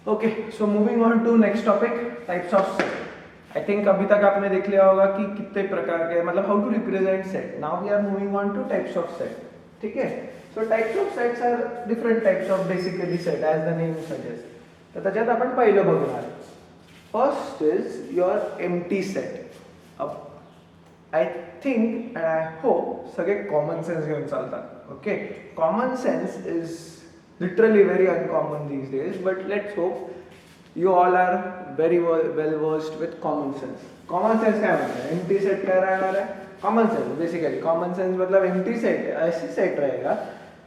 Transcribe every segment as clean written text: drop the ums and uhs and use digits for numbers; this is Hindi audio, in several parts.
Okay, so moving on to next topic, types of set. I think अभी तक आपने देख लिया होगा कि कितने प्रकार के, मतलब how to represent set. Now we are moving on to types of set. ठीक है, so types of sets are different types of basically set as the name suggest. तर त्याच्यात आपण पहिलं बघणार, first is your empty set. I think and I hope सगळे कॉमन सेन्स घेऊन चालतात. Okay, common sense is literally very uncommon these days, but let's hope you all are very well versed with common sense. Common sense क्या होता है? Empty set क्या रहना है? Common sense basically. Common sense मतलब empty set ऐसी set रहेगा,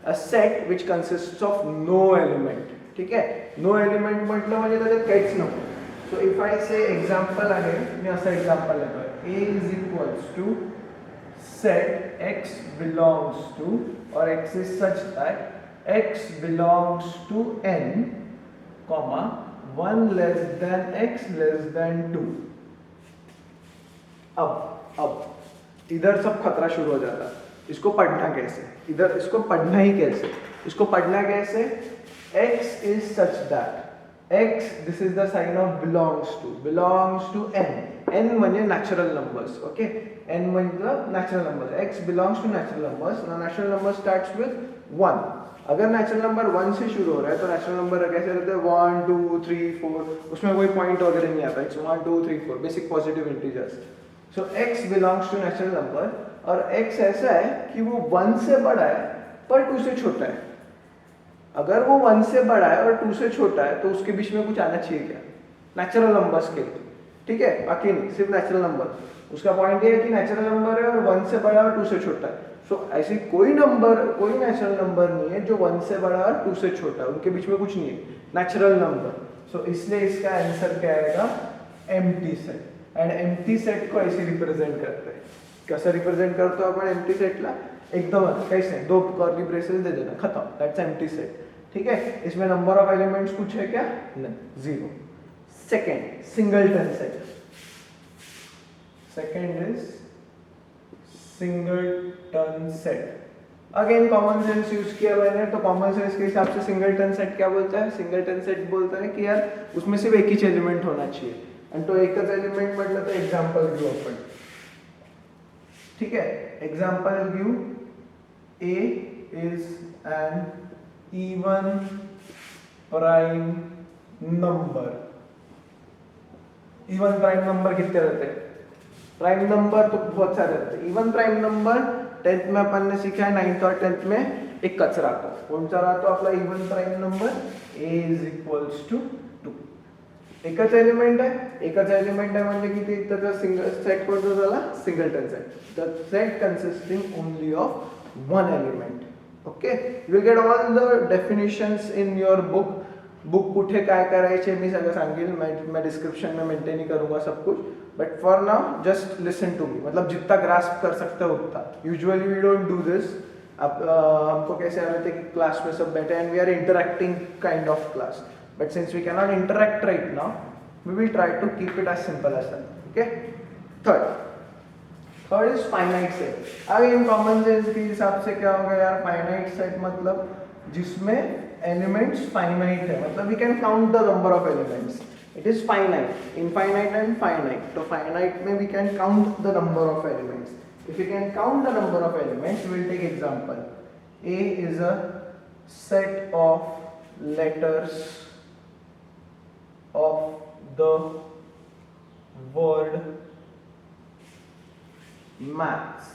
a set which consists of no element. ठीक है? No element म्हटलं म्हणजे त्याच्यात काहीच नको. So if I say example आहे, मी असं example लेतोय. A is equals to set x belongs to, or x is such that x belongs to n, comma 1 less than x less than 2. अब इधर सब खतरा शुरू हो जाता. इसको पढ़ना कैसे? इधर इसको पढ़ना ही कैसे? इसको पढ़ना कैसे? x is such that x, this is the sign of belongs to n. n म्हणजे नॅचरल नंबर्स. ओके, n म्हणजे natural numbers. x belongs to natural numbers. Now natural number starts with 1. अगर नेचुरल नंबर 1 से शुरू हो रहा है तो नेचुरल नंबर कैसे रहते हैं? 1 2 3 4. उसमें कोई पॉइंट वगैरह नहीं आता. It's 1 2 3 4 basic positive integers. So x belongs to natural number, और x ऐसा है कि वो 1 से बड़ा है पर 2 से छोटा है. अगर वो 1 से बड़ा है और 2 से छोटा है तो उसके बीच में कुछ आना चाहिए क्या? नेचुरल नंबर्स के लिए. ठीक है, बाकी नहीं, सिर्फ नेचुरल नंबर. उसका पॉइंट ये है कि नेचुरल नंबर है और 1 से बड़ा और 2 से छोटा है. सो ऐसी कोई नंबर, कोई नेचुरल नंबर नहीं है जो 1 से बड़ा और 2 से छोटा है. उनके बीच में कुछ नहीं है, नेचुरल नंबर. सो इसलिए इसका आंसर क्या आएगा? Empty set. And empty set को ऐसे रिप्रेझेंट करते हैं. कसं रिप्रेझेंट करतो आपण एम्प्टी सेटला? एकदम काहीच नाही, 2 कर्ली ब्रेसेस दे देना, खत्म. That's empty set. ठीक है, इसमें नंबर ऑफ एलिमेंट्स कुछ है क्या? नहीं, 0. Second, singleton set. Second is singleton set. Again common sense use किया मैंने, तो कॉमन सेंस के हिसाब से सिंगलटन सेट क्या बोलता है? सिंगलटन सेट बोलता है कि यार उसमें सिर्फ एक ही एलिमेंट होना चाहिए. आणि तो एकच एलिमेंट म्हटलं तर एग्जाम्पल घेऊ आपण. ठीक है, एग्जाम्पल घेऊ. A is an even prime number. Even prime number कितने रहते हैं? प्राइम नंबर तो बहुत सारे रहते हैं. इवन प्राइम नंबर 10th में अपन ने सीखा है, 9th और 10th में एक कच राहतो. कोणचा राहतो आपला even prime number? a is equals to 2. एकच एलिमेंट आहे म्हणजे किती? त्याचा सिंगल सेट कोणता झाला? Singleton set. The set consisting only of one element. Okay, you will get all the definitions in your book. Book कुठे काय करायचे मी सगळं सांगेल. मैं डिस्क्रिप्शन में मेंटेन ही करूंगा सब कुछ. But for now just listen to me, मतलब जितना ग्रास्प कर सकते हो उतना. Usually we don't do this. अब हमको कैसे आ रहे थे कि क्लास में सब बैठे and we are interacting kind of class. But since we can not interact right now, we will try to keep it as simple as that. Okay, third is finite set. Again common sense के हिसाब से क्या होगा यार? फाइनाइट सेट मतलब जिसमें एलिमेंट्स फाइनाइट है, मतलब we can count the number of elements. It is finite, infinite and finite. तो फाइनाइट में we can count the number of elements. If you can count the number of elements, we will take example. A is a set of letters of the word maths.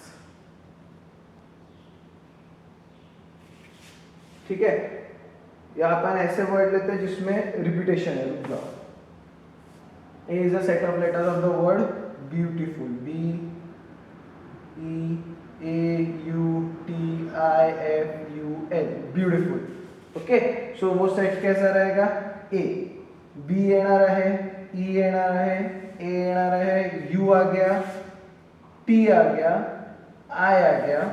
ठीक है, या अपन ऐसे वर्ड लेते हैं जिसमें रिपीटेशन है. रुक जाओ. A is a set of letters of the word beautiful. B E A U T I F U L. Beautiful. Okay, so वो सेट कैसा रहेगा? A. B येणार आहे, E येणार आहे, A येणार आहे, U आ गया, T आ गया, I आ गया,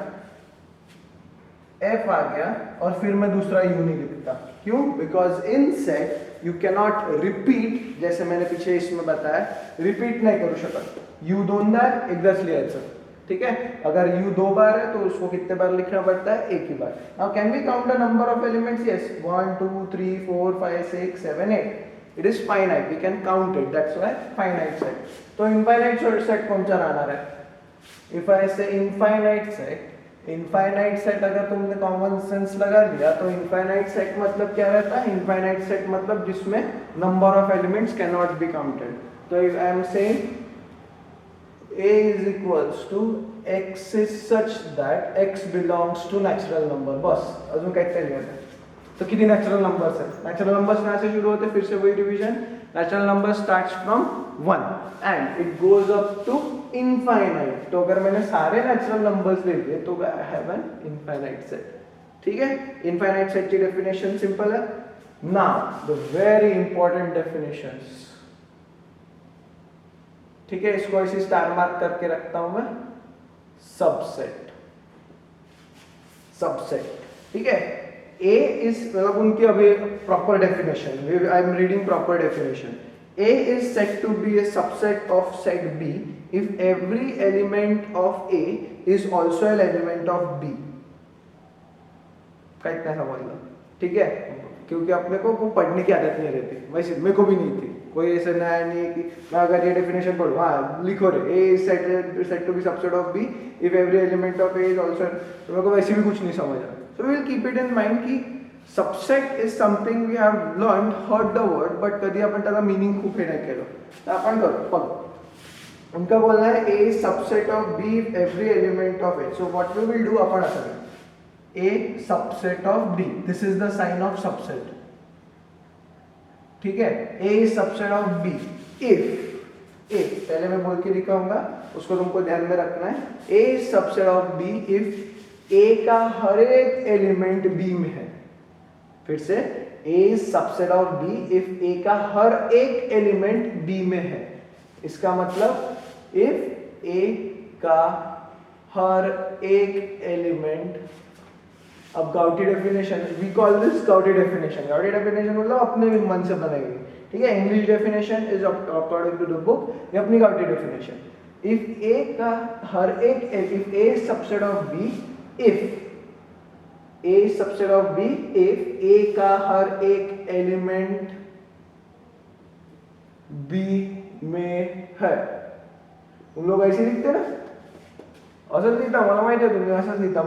F आ गया, और फिर मैं दूसरा U नहीं लिखता. क्यों? Because in set you cannot repeat. जैसे मैंने पीछे इसमें बताया, रिपीट नहीं करू शकत. U दोनदा एकदाच लिहायचं. ठीक है, अगर U 2 बार है तो उसको कितने बार लिखना पड़ता है? एक ही बार. Now can we count the number of elements? Yes, 1 2 3 4 5 6 7 8. It is finite, we can count it, that's why finite set. तो इनफाइनाइट सेट कोणचा राहणार आहे? इफ आई से इनफाइनाइट सेट, इनफाइनाइट सेट अगर तुमने कॉमन सेंस लगा लिया तो इनफाइनाइट सेट मतलब क्या रहता है? इनफाइनाइट सेट मतलब जिसमें number of elements can not be counted. तो if I am saying A is equals to x is such that x belongs to natural number. बस अजून काही तरी आहे. तो किती नॅचरल नंबर्स आहेत? नॅचरल नंबर्स कहाँ से शुरू होते हैं? फिर से वही division. Natural number starts from 1 and it goes up to infinite. तो अगर मैंने सारे नॅचरल नंबर्स ले लिए तो I have an infinite set. ठीक है, इनफाइनाइट सेट की डेफिनेशन सिंपल है. Now the very important definitions. ठीक है, इसको ऐसे स्टार मार्क करके रखता हूं मैं. Subset, subset. ठीक है, ए इज मतलब उनकी अभी proper definition, I am reading proper definition. A is set to be a subset of set B if every element of A is also an element of B. कितना समझना? ठीक है, क्योंकि अपने को पढ़ने की आदत नहीं रहती, वैसे मेरे को भी नहीं थी. कोई ऐसा नया नहीं है कि मैं अगर ये डेफिनेशन पढ़ूँ, हाँ लिखो रे A is set to be subset of B if every element of A is also, तो मेरे को वैसे भी कुछ नहीं समझा. So we will keep it in mind की subset is something we have learn, heard the word, but कधी आपण त्याला मीनिंग खूप हे नाही केलं. तर आपण करू बघ, उनका बोलना है A is subset of B if every element of A. So what we will do, अपन असं करू A subset of B. This is the sign of subset. ठीक है, A is subset of B if पहले मैं बोल के दिखाऊंगा, उसको तुमको ध्यान में रखना है. A is subset of B if A का हर एक एलिमेंट B में है. फिर से A is subset of B if A का हर एक एलिमेंट B में है. इसका मतलब if A का हर एक एलिमेंट, अब गाउटी डेफिनेशन, वी कॉल दिस गाउटी डेफिनेशन. गाउटी डेफिनेशन मतलब अपने मन से बनाएंगे. ठीक है, English definition is according to the book, ये अपनी गाउटी डेफिनेशन. इफ ए का हर एक, if A subset of B, if A subset of B if A का हर एक एलिमेंट बी में है. उन लोग ऐसे लिखते ना, असंच लिहिता, मला माहिती आहे तुम्ही असंच लिहिता.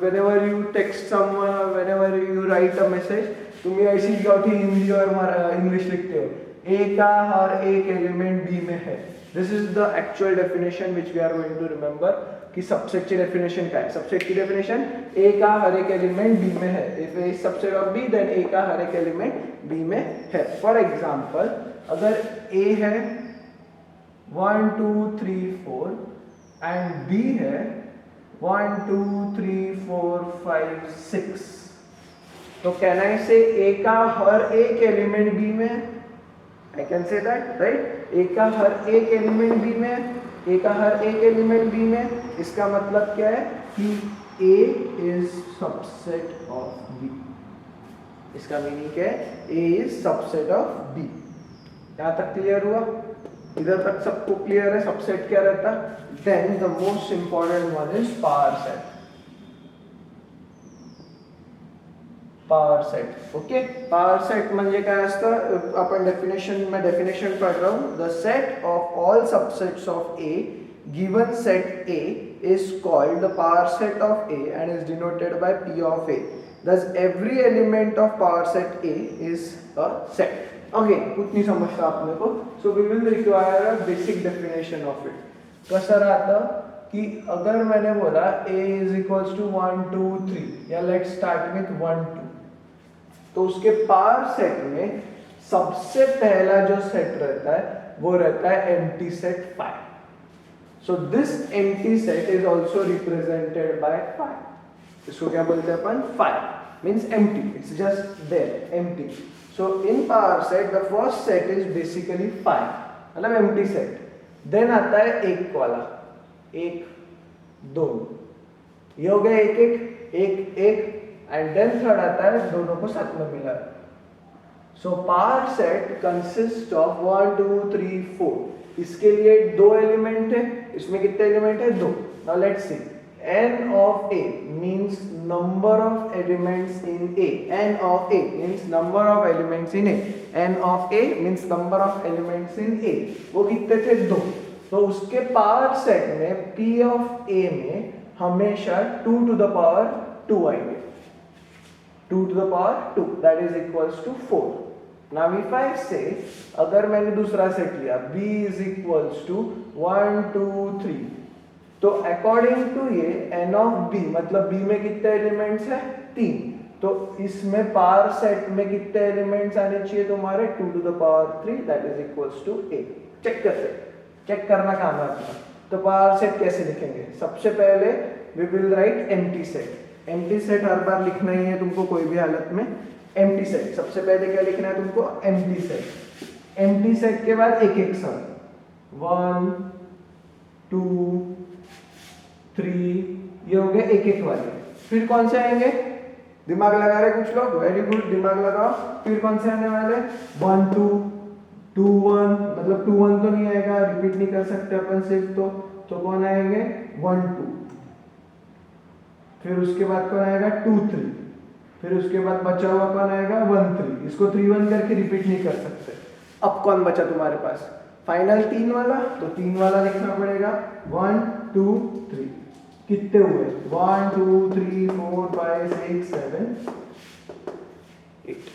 Whenever you text someone, whenever you right a message, तुम्ही ऐसी गाउठी हिंदी और इंग्लिश लिखते हो. ए का हर एक एलिमेंट बी में है. This is the actual definition which we are going to remember. कि सबसेट की डेफिनेशन क्या है? सबसेट की डेफिनेशन ए का हर एक एलिमेंट बी में है. If A subset of B then A का हर एक एलिमेंट बी में है. फॉर एग्जांपल, अगर ए है 1 2 3 4 एंड B है 1 2 3 4 5 6, तो कैन आई से A का हर एक एलिमेंट B में? I can say that, right. A का हर एक एलिमेंट B में, A का हर एक एलिमेंट B में. इसका मतलब क्या है कि A is subset of B. इसका मीनिंग क्या है? A is subset of B. यहां तक क्लियर हुआ? इधर तक सबको क्लियर है? सबसेट क्या रहता? Then the most important one is power set. Power set, okay. Power set म्हणजे काय असतं? आपण डेफिनेशन में डेफिनेशन पढ़ रहा हूं. The set of all subsets of A given set A is called the power set of A and is denoted by P of A. Thus every element of power set A is a set. Okay, कुछ नहीं समझता आपने को. So we will require a basic definition of it. कैसा रहता कि अगर मैंने बोला A is equals to 1 2 3, या let's start with 1 2, तो उसके पावर सेट में सबसे पहला जो सेट रहता है वो रहता है empty set 5. So this empty set is also represented by 5. इसको क्या बोलते हैं अपन? 5 means empty. It's just there, empty. So in power set the first set is basically 5, मतलब empty set. Then आता है एक वाला, 1 2, ये हो गया एक and then थर्ड आता है दोनों को साथ में मिला. So power set consists of 1 2 3 4. इसके लिए 2 एलिमेंट है, इसमें कितने एलिमेंट है? 2. Now let's see. n of a means number of elements in a. n of a means number of elements in a. n of a means number of elements in a. वो कितने थे? 2. तो उसके पावर सेट में p of a में हमेशा 2 to the power 2 आएंगे. 2 to the power 2 that is equals to 4. Now if I say, अगर मैंने दूसरा सेट लिया b is equals to 1 2 3, तो अकॉर्डिंग टू ये n of b मतलब b में कितने एलिमेंट्स है? 3. तो इसमें पावर सेट में कितने एलिमेंट्स आने चाहिए तुम्हारे? 2 to the power 3 that is equals to 8. Check करना काम है अपना. तो पावर सेट कैसे लिखेंगे? सबसे पहले we will write empty set. empty set हर बार लिखना ही है तुमको कोई भी हालत में. empty set सबसे पहले क्या लिखना है तुमको? empty set. empty set के बाद एक एक सम 1 2 3 ये हो गए एक एक वाले. फिर कौन से आएंगे? दिमाग लगा रहे कुछ लोग? वेरी गुड, दिमाग लगाओ. फिर कौन से आने वाले? 1 2 2 1 मतलब 2 1 तो नहीं आएगा, रिपीट नहीं कर सकते अपन सिर्फ. तो कौन आएंगे? 1 2. फिर उसके बाद कौन आएगा? 2 3. फिर उसके बाद बचा हुआ कौन आएगा? 1 3. इसको 3 1 करके रिपीट नहीं कर सकते. अब कौन बचा तुम्हारे पास? फाइनल 3 वाला. तो 3 वाला लिखना पड़ेगा 1 2 3. कितने हुए? 1 2 3 4 5 6 7 8.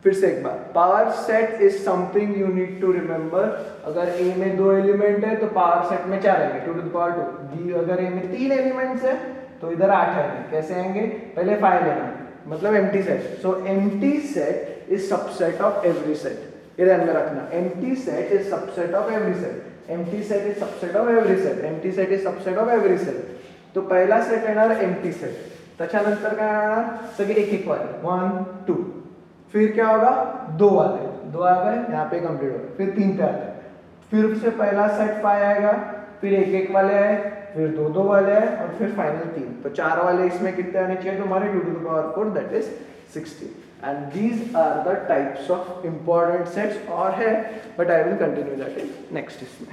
फिर से एक बार, power set is something you need to remember. अगर a में 2 एलिमेंट है तो पावर सेट में 4 आएंगे 2 to the power 2. अगर a में 3 एलिमेंट्स है तो इधर 8 आएंगे. कैसे आएंगे? पहले 5 लेना मतलब empty set. So empty set is subset of every set. ये ध्यान में रखना. Empty set is subset of every set. Empty set is subset of every set. Empty set is subset of every set. तो पहिला सेट येणार एम्प्टी सेट. त्याच्यानंतर काय येणार? सगळे एक एक वाले 1 2. फिर क्या होगा? 2 वाले 2 आ गए यहाँ पे कंप्लीट हो गए. फिर 3 पे आते हैं. फिर से पहला सेट 5 आएगा. फिर एक एक वाले आए. फिर 2 2 वाले आए और फिर फाइनल 3. तो 4 वाले इसमें कितने आने चाहिए तुम्हारे? 2 to the power 4 that is 16. And these are the types of important sets और है, but I will continue that in next इसमें.